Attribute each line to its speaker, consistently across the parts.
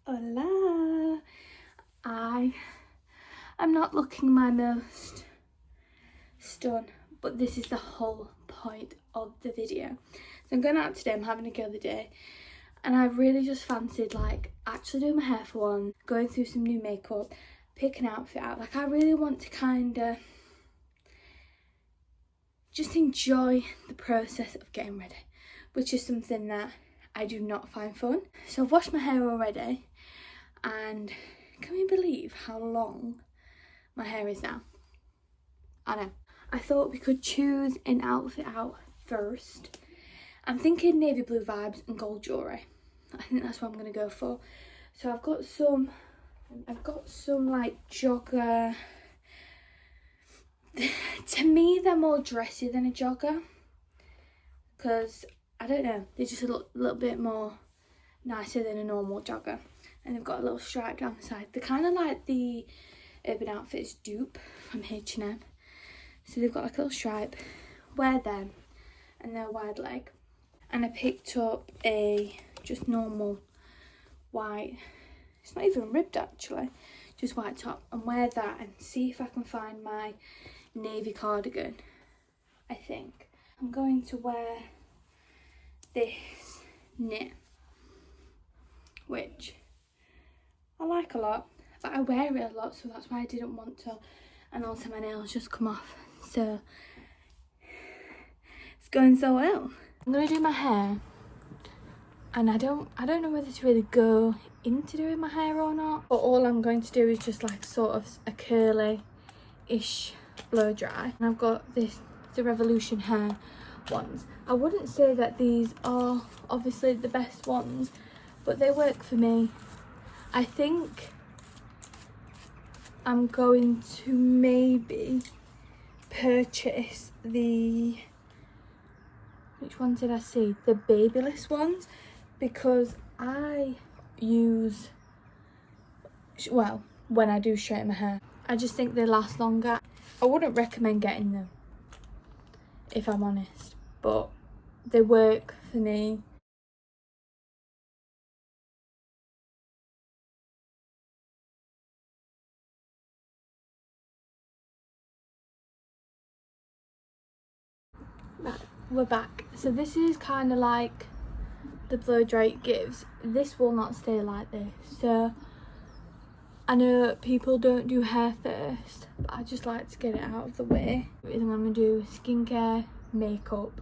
Speaker 1: Hola! I'm not looking my most stunned, but this is the whole point of the video. So I'm going out today, I'm having a girly day, and I really just fancied like actually doing my hair for one, going through some new makeup, pick an outfit out. Like I really want to kind of just enjoy the process of getting ready, which is something that I do not find fun. So I've washed my hair already, and can we believe how long my hair is now? I know. I thought we could choose an outfit out first. I'm thinking navy blue vibes and gold jewellery. I think that's what I'm going to go for. So I've got some like jogger. To me, they're more dressy than a jogger, because I don't know, they're just a little bit more nicer than a normal jogger, and they've got a little stripe down the side. They're kind of like the Urban Outfitters dupe from H&M. So they've got like a little stripe. Wear them, and they're wide leg. And I picked up a just normal white, it's not even ribbed actually, just white top, and wear that and see if I can find my navy cardigan. I think I'm going to wear this knit, which I like a lot, but I wear it a lot, so that's why I didn't want to. And also my nails just come off, so it's going so well. I'm gonna do my hair, and I don't know whether to really go into doing my hair or not, but all I'm going to do is just like sort of a curly-ish blow dry. And I've got the Revolution hair ones. I wouldn't say that these are obviously the best ones, but they work for me. I think I'm going to maybe purchase the, which ones did I see? The Babyliss ones, because I use, well, when I do straighten my hair, I just think they last longer. I wouldn't recommend getting them, if I'm honest, but they work for me. We're back. So this is kind of like the blow dry it gives. This will not stay like this, so I know people don't do hair first, but I just like to get it out of the way. I'm going to do skincare, makeup,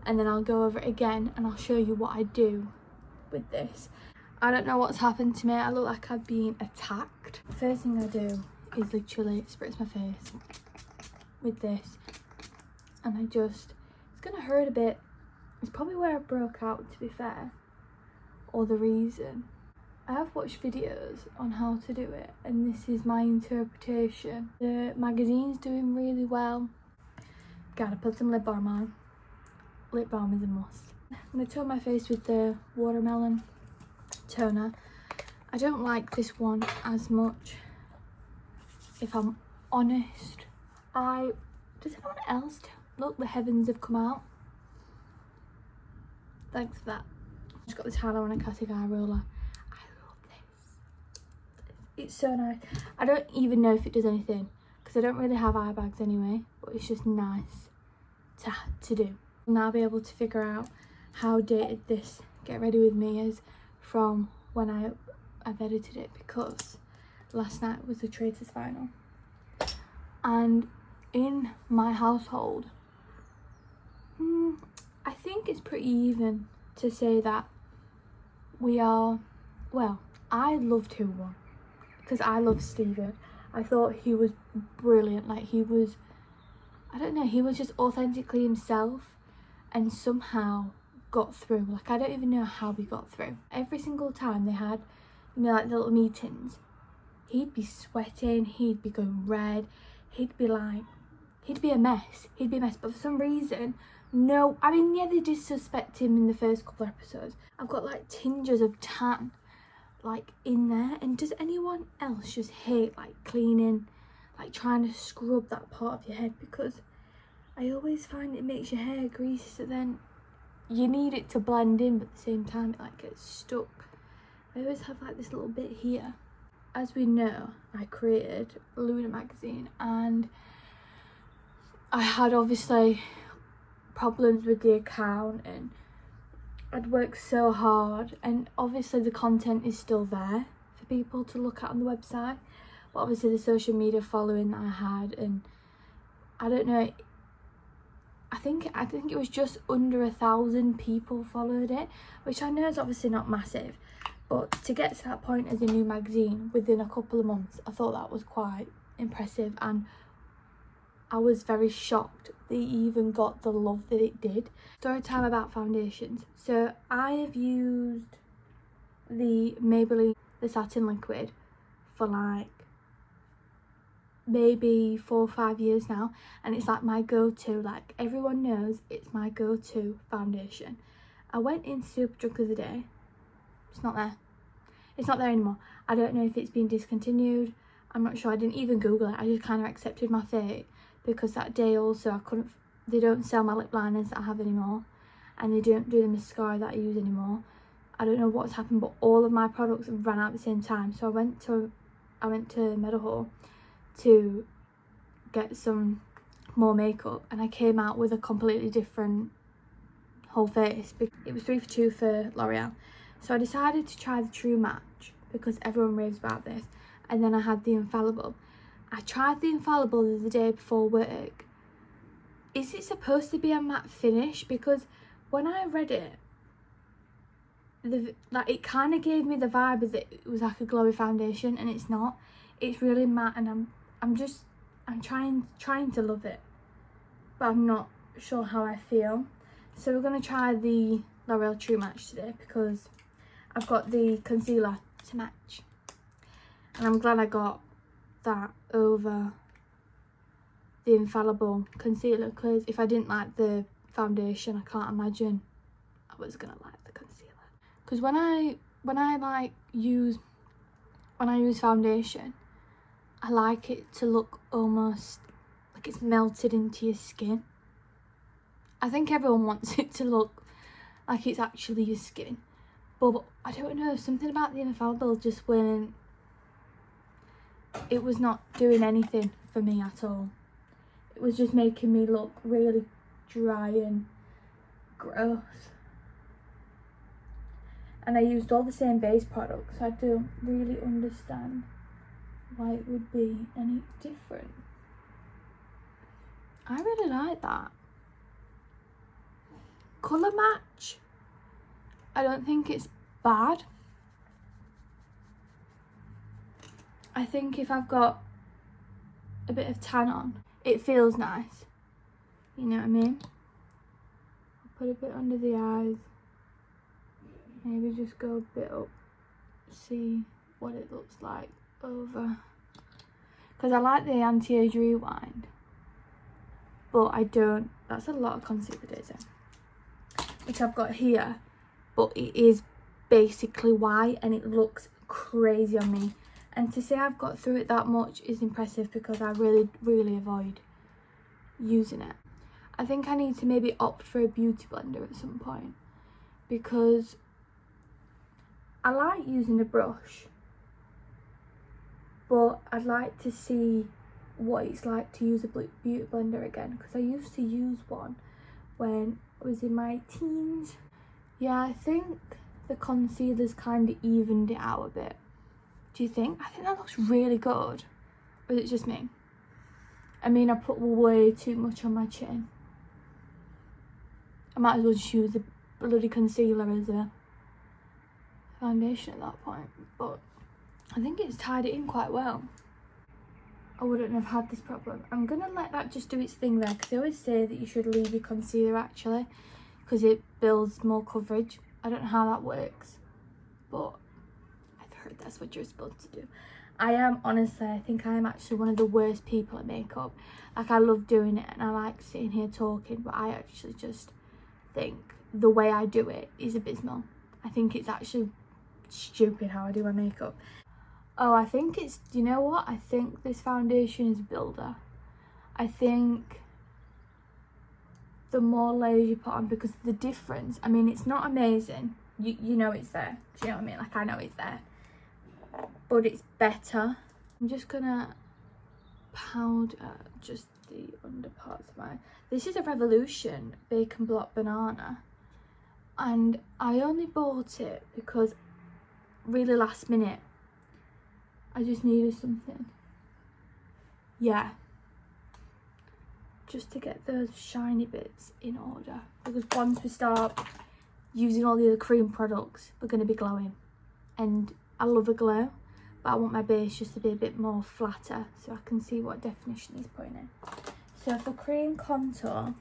Speaker 1: and then I'll go over it again and I'll show you what I do with this. I don't know what's happened to me. I look like I've been attacked. The first thing I do is literally spritz my face with this, and I just, it's gonna hurt a bit. It's probably where I broke out, to be fair, or the reason. I have watched videos on how to do it, and this is my interpretation. The magazine's doing really well. Gotta put some lip balm on. Lip balm is a must. I'm gonna tone my face with the watermelon toner. I don't like this one as much, if I'm honest. Does anyone else do? Look, the heavens have come out. Thanks for that. I just got this hyaluronic eye roller. I love this. It's so nice. I don't even know if it does anything, because I don't really have eye bags anyway, but it's just nice to do. I'll now be able to figure out how dated this Get Ready With Me is from when I've edited it, because last night was the Traitors final. And in my household, I think it's pretty even to say that we are, well, I loved who won, because I love Steven. I thought he was brilliant. Like, he was, I don't know, he was just authentically himself and somehow got through. Like, I don't even know how he got through. Every single time they had, you know, like the little meetings, he'd be sweating, he'd be going red, he'd be like, he'd be a mess. He'd be a mess, but for some reason, no, I mean, yeah, they did suspect him in the first couple of episodes. I've got like tinges of tan like in there. And does anyone else just hate like cleaning, like trying to scrub that part of your head? Because I always find it makes your hair greasy, so then you need it to blend in, but at the same time it like gets stuck. I always have like this little bit here. As we know, I created Luna magazine and I had obviously problems with the account, and I'd worked so hard, and obviously the content is still there for people to look at on the website, but obviously the social media following that I had, and I don't know, I think it was just under 1,000 people followed it, which I know is obviously not massive, but to get to that point as a new magazine within a couple of months, I thought that was quite impressive, and I was very shocked they even got the love that it did. Story time about foundations. So I have used the Maybelline, the satin liquid, for like maybe 4 or 5 years now, and it's like my go-to. Like, everyone knows it's my go-to foundation. I went in Superdrug the other day. It's not there. It's not there anymore. I don't know if it's been discontinued. I'm not sure. I didn't even Google it. I just kind of accepted my fate, because that day also they don't sell my lip liners that I have anymore, and they don't do the mascara that I use anymore. I don't know what's happened, but all of my products ran out at the same time. So I went to Meadowhall to get some more makeup, and I came out with a completely different whole face. It was 3 for 2 for L'Oreal, so I decided to try the True Match because everyone raves about this, and then I had the Infallible. I tried the Infallible the day before work. Is it supposed to be a matte finish? Because when I read it, it kind of gave me the vibe that it was like a glowy foundation, and it's not. It's really matte, and I'm trying to love it, but I'm not sure how I feel. So we're gonna try the L'Oreal True Match today because I've got the concealer to match, and I'm glad I got that over the Infallible concealer, because if I didn't like the foundation, I can't imagine I was gonna like the concealer. Because when I use foundation, I like it to look almost like it's melted into your skin. I think everyone wants it to look like it's actually your skin, but I don't know, something about the Infallible just when it was not doing anything for me at all. It was just making me look really dry and gross. And I used all the same base products, so I don't really understand why it would be any different. I really like that. Colour match, I don't think it's bad. I think if I've got a bit of tan on, it feels nice. You know what I mean? I'll put a bit under the eyes. Maybe just go a bit up. See what it looks like over. Because I like the anti-age rewind. But I don't. That's a lot of concealer, days in. Which I've got here. But it is basically white and it looks crazy on me. And to say I've got through it that much is impressive, because I really avoid using it. I think I need to maybe opt for a beauty blender at some point, because I like using a brush, but I'd like to see what it's like to use a beauty blender again, because I used to use one when I was in my teens. Yeah, I think the concealer's kind of evened it out a bit. Do you think? I think that looks really good. Or is it just me? I mean, I put way too much on my chin. I might as well just use the bloody concealer as a foundation at that point. But I think it's tied it in quite well. I wouldn't have had this problem. I'm going to let that just do its thing there, because they always say that you should leave your concealer actually, because it builds more coverage. I don't know how that works, but that's what you're supposed to do. I am, honestly, I think I am actually one of the worst people at makeup. Like, I love doing it and I like sitting here talking, but I actually just think the way I do it is abysmal. I think it's actually stupid how I do my makeup. Oh, I think it's, you know what? I think this foundation is a builder. I think the more layers you put on, because of the difference, I mean, it's not amazing, you know it's there. Do you know what I mean? Like, I know it's there, but it's better. I'm just gonna powder just the under parts of my... This is a Revolution Bacon Block Banana, and I only bought it because really last minute I just needed something, yeah, just to get those shiny bits in order, because once we start using all the other cream products we're going to be glowing, and I love a glow, but I want my base just to be a bit more flatter so I can see what definition he's putting in. So for cream contour,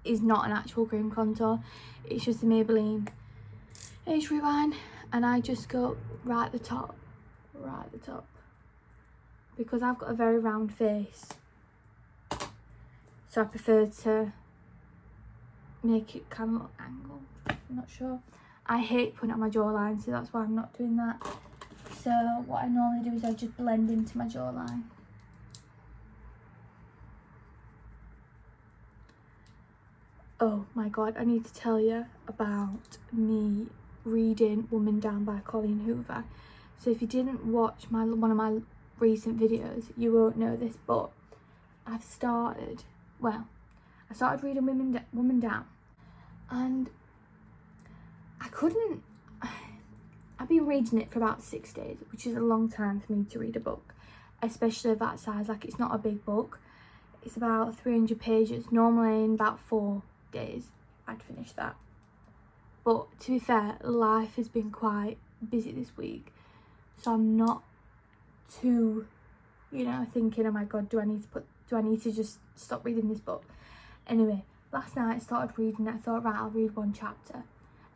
Speaker 1: is not an actual cream contour, it's just a Maybelline Age Rewind, and I just go right at the top, because I've got a very round face, so I prefer to make it kind of look angled. I'm not sure. I hate putting it on my jawline, so that's why I'm not doing that. So what I normally do is I just blend into my jawline. Oh my god, I need to tell you about me reading Woman Down by Colleen Hoover. So if you didn't watch one of my recent videos, you won't know this, but I started reading Woman Down, and I've been reading it for about 6 days, which is a long time for me to read a book, especially of that size. Like, it's not a big book, it's about 300 pages. Normally in about 4 days I'd finish that, but to be fair, life has been quite busy this week, so I'm not too, you know, thinking, oh my god, do I need to just stop reading this book? Anyway, last night I started reading it. I thought, right, I'll read one chapter,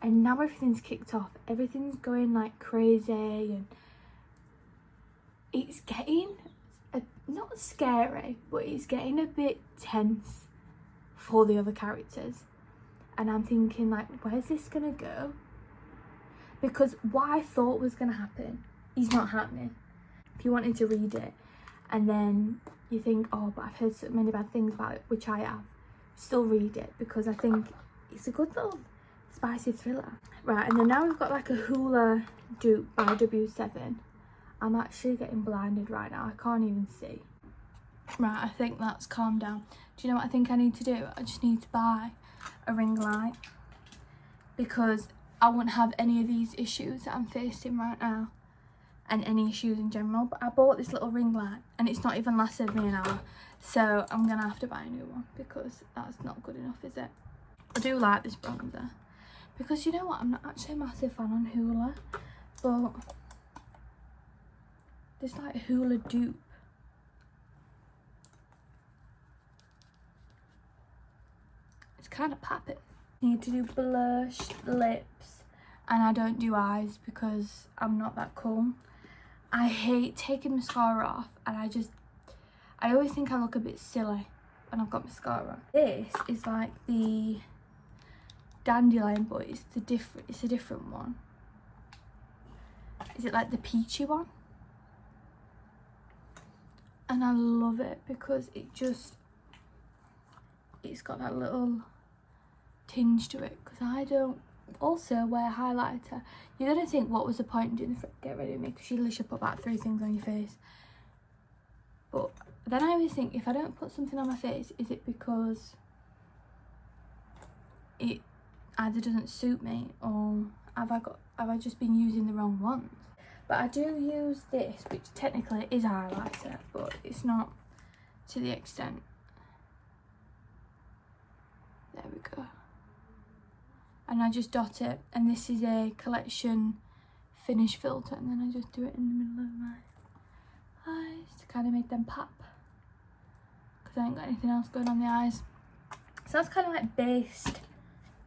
Speaker 1: and now everything's kicked off, everything's going like crazy, and it's getting not scary, but it's getting a bit tense for the other characters, and I'm thinking, like, where's this gonna go? Because what I thought was gonna happen is not happening. If you wanted to read it and then you think, oh, but I've heard so many bad things about it, which I have, still read it, because I think it's a good little spicy thriller. Right, and then now we've got like a hula dupe by W7. I'm actually getting blinded right now, I can't even see. Right, I think that's calmed down. Do you know what I think I need to do? I just need to buy a ring light, because I won't have any of these issues that I'm facing right now, and any issues in general. But I bought this little ring light and it's not even lasted me an hour, so I'm gonna have to buy a new one, because that's not good enough, is it? I do like this bronzer, because you know what, I'm not actually a massive fan on Hoola, but this like Hoola dupe, it's kind of popping. Need to do blush, lips, and I don't do eyes because I'm not that cool. I hate taking mascara off, and I always think I look a bit silly when I've got mascara. This is like the Dandelion, but it's a different one. Is it like the peachy one? And I love it because it's got that little tinge to it, because I don't also wear highlighter. You're gonna think, what was the point in doing the get ready with me, because you literally put about 3 things on your face. But then I always think, if I don't put something on my face, is it because it either doesn't suit me, or have I just been using the wrong ones? But I do use this, which technically is a highlighter, but it's not to the extent. There we go. And I just dot it, and this is a Collection finish filter, and then I just do it in the middle of my eyes to kind of make them pop, because I ain't got anything else going on the eyes. So that's kind of like based,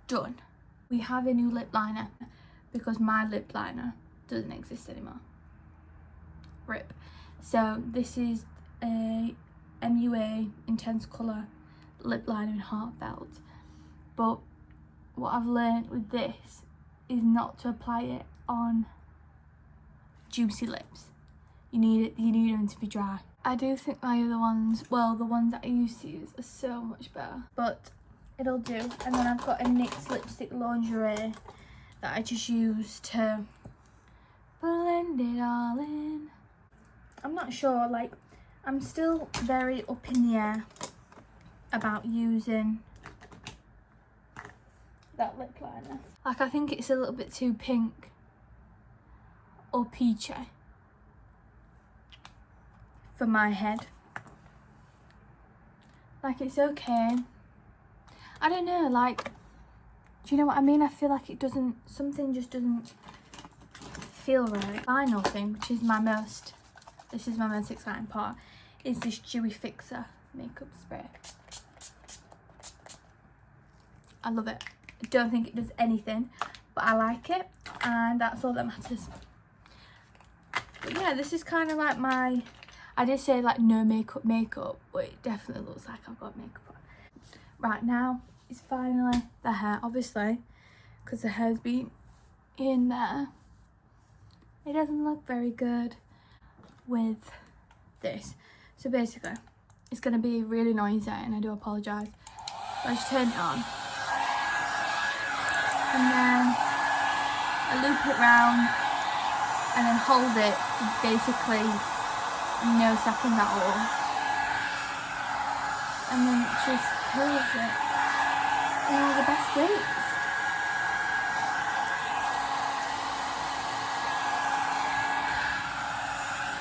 Speaker 1: done. We have a new lip liner, because my lip liner doesn't exist anymore. RIP. So this is a MUA Intense Colour lip liner in Heartfelt, but what I've learned with this is not to apply it on juicy lips. You need them to be dry. I do think my other ones, well, the ones that I used to use, are so much better, but it'll do. And then I've got a NYX lipstick lingerie that I just use to blend it all in. I'm not sure, like, I'm still very up in the air about using that lip liner. Like, I think it's a little bit too pink or peachy for my head. Like, it's okay. I don't know, like, do you know what I mean? I feel like it doesn't, something just doesn't feel right. Final thing, which is my most, this is my most exciting part, is this Dewy Fixer makeup spray. I love it. I don't think it does anything, but I like it, and that's all that matters. But yeah, this is kind of like my, I did say like no makeup, but it definitely looks like I've got makeup on. Right, now is finally the hair, obviously, because the hair's been in there. It doesn't look very good with this. So basically, it's going to be really noisy, and I do apologise. I just turn it on. And then I loop it round and then hold it for basically no second at all. And then it just curls it in all the best ways.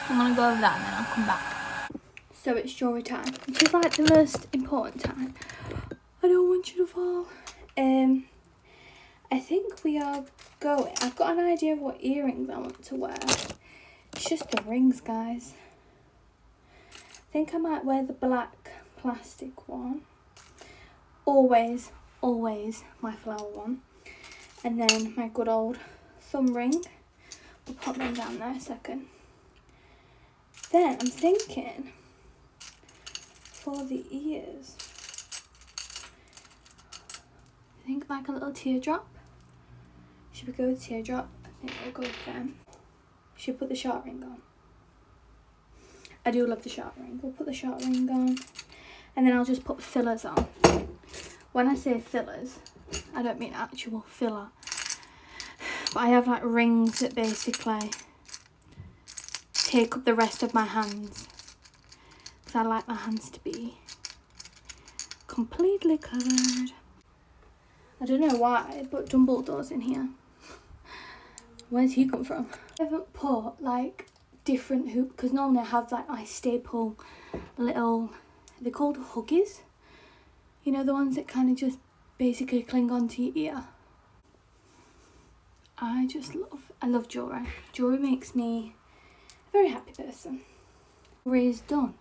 Speaker 1: I'm gonna go over that and then I'll come back. So it's jewelry time, which is like the most important time. I don't want you to fall. I think we are going. I've got an idea of what earrings I want to wear. It's just the rings, guys. I think I might wear the black plastic one. Always my flower one. And then my good old thumb ring. We'll pop them down there a second. Then I'm thinking for the ears, I think like a little teardrop. Should we go with teardrop? I think we'll go with them. Should we put the short ring on? I do love the short ring. We'll put the short ring on. And then I'll just put fillers on. When I say fillers, I don't mean actual filler. But I have like rings that basically take up the rest of my hands. Because I like my hands to be completely covered. I don't know why, but Dumbledore's in here. Where's he come from? I haven't put like different hoop, because normally I have like my staple little, they're called huggies. You know, the ones that kind of just basically cling onto your ear. I love jewellery. Jewellery makes me a very happy person. Jewellery is done.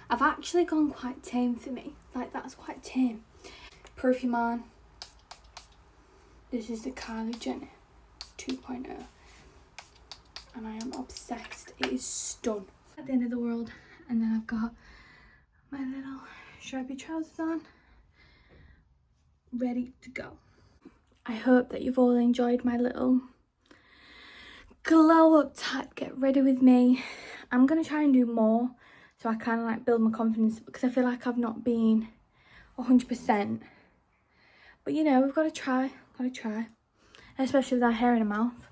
Speaker 1: I've actually gone quite tame for me. Like, that's quite tame. Perfume on. This is the Kylie Jenner 2.0. And I am obsessed. It is stunning. At the end of the world. And then I've got my little stripy trousers on. Ready to go. I hope that you've all enjoyed my little glow up type get ready with me. I'm going to try and do more, so I kind of like build my confidence, because I feel like I've not been 100%. But you know, we've got to try, especially with our hair in our mouth.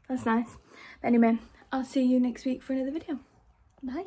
Speaker 1: That's nice. But anyway, I'll see you next week for another video. Bye.